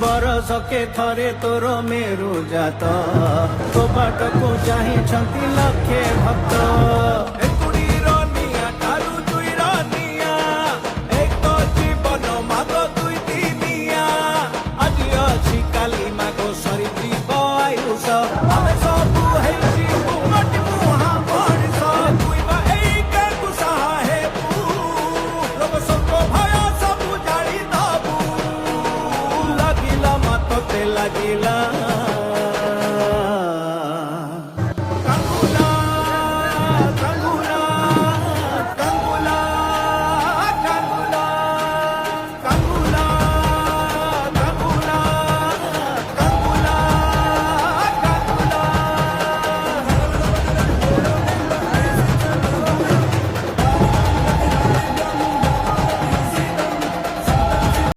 बरस के थरे तोर मेरु जात तो बाट को चाही लक्षे भक्त लागिला